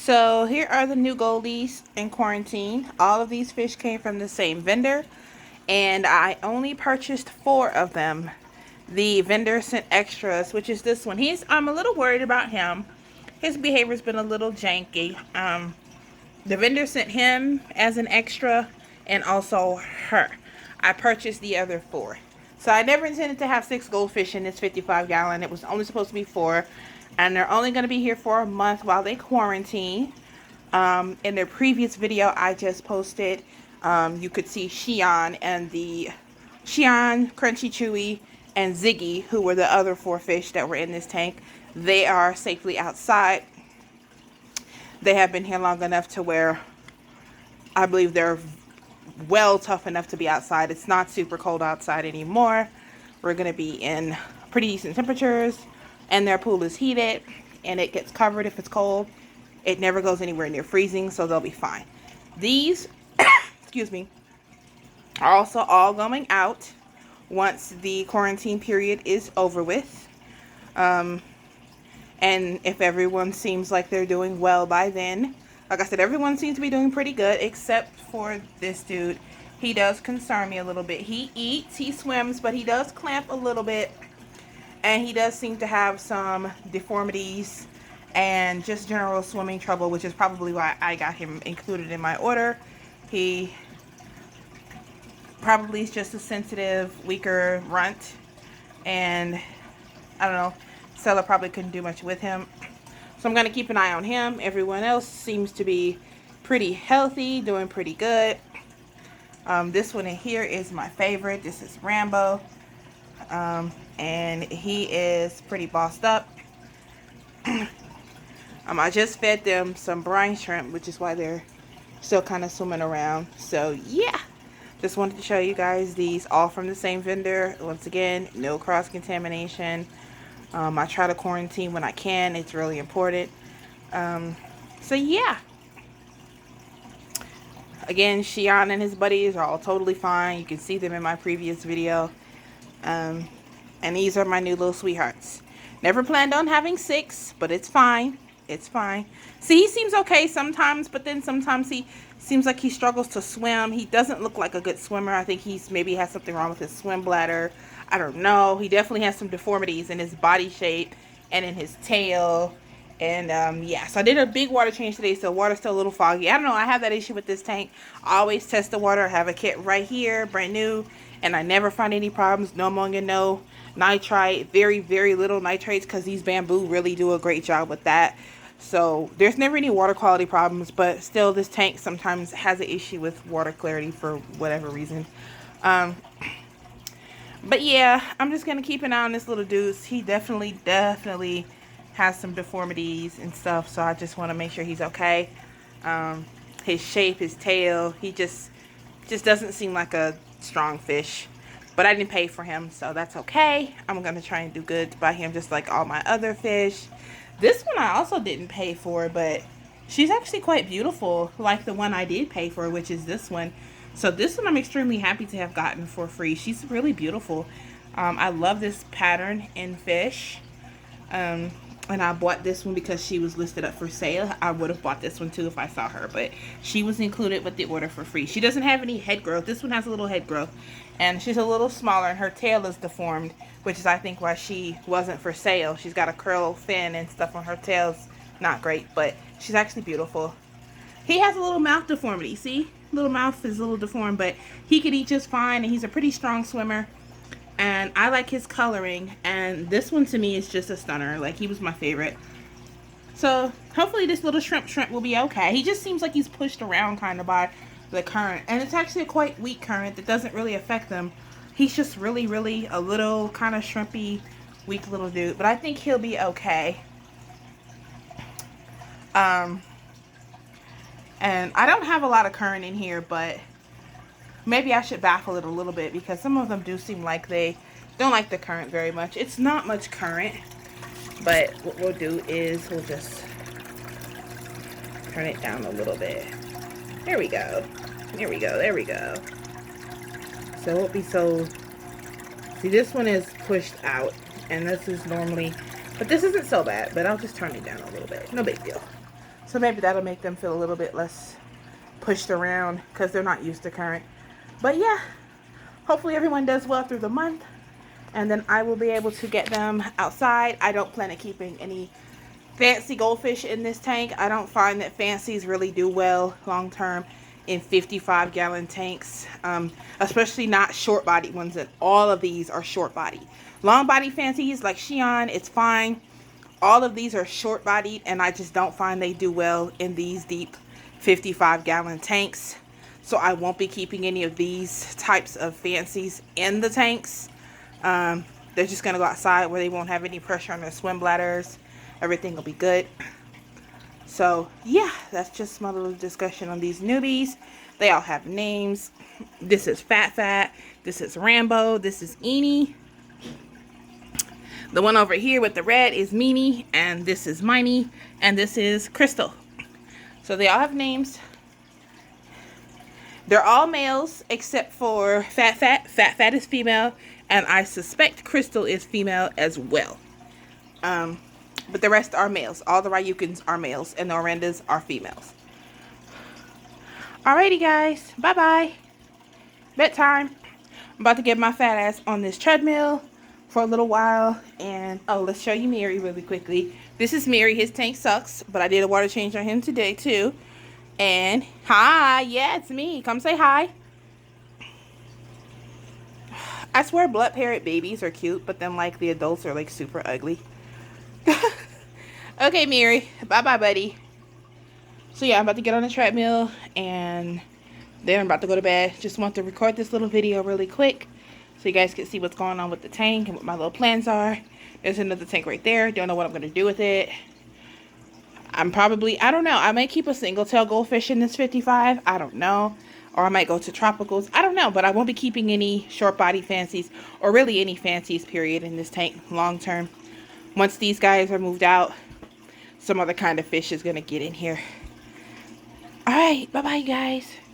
So here are the new goldies in quarantine. All of these fish came from the same vendor, and I only purchased 4 of them. The vendor sent extras, which is this one. I'm a little worried about him. His behavior's been a little janky. The vendor sent him as an extra, and also her. I purchased the other 4. So I never intended to have 6 goldfish in this 55-gallon. It was only supposed to be 4. And they're only going to be here for a month while they quarantine. In their previous video I just posted, you could see Xi'an, Crunchy Chewy, and Ziggy, who were the other 4 fish that were in this tank. They are safely outside. They have been here long enough to where I believe they're well tough enough to be outside. It's not super cold outside anymore. We're going to be in pretty decent temperatures, and their pool is heated, and it gets covered if it's cold. It never goes anywhere near freezing, so they'll be fine. These, excuse me, are also all going out once the quarantine period is over with. And if everyone seems like they're doing well by then. Like I said, everyone seems to be doing pretty good except for this dude. He does concern me a little bit. He eats, he swims, but he does clamp a little bit. And he does seem to have some deformities and just general swimming trouble, which is probably why I got him included in my order. He probably is just a sensitive, weaker runt. And I don't know, seller probably couldn't do much with him. So I'm going to keep an eye on him. Everyone else seems to be pretty healthy, doing pretty good. This one in here is my favorite. This is Rambo. And he is pretty bossed up. I just fed them some brine shrimp, which is why they're still kind of swimming around. So yeah, just wanted to show you guys these, all from the same vendor. Once again, no cross-contamination. I try to quarantine when I can. It's really important. So yeah. Again, Xi'an and his buddies are all totally fine. You can see them in my previous video. And these are my new little sweethearts. Never planned on having 6, but it's fine. It's fine. See, he seems okay sometimes, but then sometimes he seems like he struggles to swim. He doesn't look like a good swimmer. I think he's maybe has something wrong with his swim bladder. I don't know. He definitely has some deformities in his body shape and in his tail. And yeah, so I did a big water change today, so water's still a little foggy. I don't know. I have that issue with this tank. I always test the water. I have a kit right here, brand new, and I never find any problems. No ammonia, no nitrite, very, very little nitrates, because these bamboo really do a great job with that. So there's never any water quality problems, but still this tank sometimes has an issue with water clarity for whatever reason. But yeah, I'm just going to keep an eye on this little dude. He definitely has some deformities and stuff, so I just want to make sure he's okay. His shape, his tail, he just doesn't seem like a strong fish. But I didn't pay for him, so that's okay. I'm going to try and do good by him just like all my other fish. This one I also didn't pay for, but she's actually quite beautiful, like the one I did pay for, which is this one. So this one I'm extremely happy to have gotten for free. She's really beautiful. I love this pattern in fish. And I bought this one because she was listed up for sale. I would have bought this one too if I saw her, but she was included with the order for free. She doesn't have any head growth. This one has a little head growth, and she's a little smaller, and her tail is deformed, which is I think why she wasn't for sale. She's got a curl fin and stuff on her tail's not great, but she's actually beautiful. He has a little mouth deformity. See, little mouth is a little deformed, but he could eat just fine, and he's a pretty strong swimmer. And I like his coloring, and this one to me is just a stunner. Like, he was my favorite. So hopefully this little shrimp will be okay. He just seems like he's pushed around kind of by the current, and it's actually a quite weak current that doesn't really affect him. He's just really a little kind of shrimpy, weak little dude, but I think he'll be okay. And I don't have a lot of current in here, but maybe I should baffle it a little bit, because some of them do seem like they don't like the current very much. It's not much current, but what we'll do is we'll just turn it down a little bit. There we go. There we go. There we go. So it won't be so... See, this one is pushed out, and this is normally... But this isn't so bad, but I'll just turn it down a little bit. No big deal. So maybe that'll make them feel a little bit less pushed around because they're not used to current. But yeah, hopefully everyone does well through the month. And then I will be able to get them outside. I don't plan on keeping any fancy goldfish in this tank. I don't find that fancies really do well long term in 55-gallon tanks, especially not short body ones. And all of these are short body. Long body fancies like Xi'an, it's fine. All of these are short bodied, and I just don't find they do well in these deep 55-gallon tanks. So I won't be keeping any of these types of fancies in the tanks. They're just gonna go outside where they won't have any pressure on their swim bladders. Everything will be good. So yeah, that's just my little discussion on these newbies. They all have names. This is Fat. This is Rambo. This is Eenie. The one over here with the red is Meanie, and this is Miney, and this is Crystal. So they all have names. They're all males except for Fat. Fat is female, and I suspect Crystal is female as well. But the rest are males. All the Ryukins are males, and the Orandas are females. Alrighty, guys. Bye-bye. Bedtime. I'm about to get my fat ass on this treadmill for a little while. And, oh, let's show you Mary really quickly. This is Mary. His tank sucks, but I did a water change on him today, too. And, hi. Yeah, it's me. Come say hi. I swear blood parrot babies are cute, but then, like, the adults are, like, super ugly. Okay, Mary. Bye-bye, buddy. So, yeah, I'm about to get on the treadmill, and then I'm about to go to bed. Just want to record this little video really quick so you guys can see what's going on with the tank and what my little plans are. There's another tank right there. Don't know what I'm going to do with it. I don't know. I might keep a single-tail goldfish in this 55. I don't know. Or I might go to tropicals. I don't know, but I won't be keeping any short-body fancies or really any fancies, period, in this tank long-term. Once these guys are moved out, some other kind of fish is going to get in here. Alright, bye-bye, guys.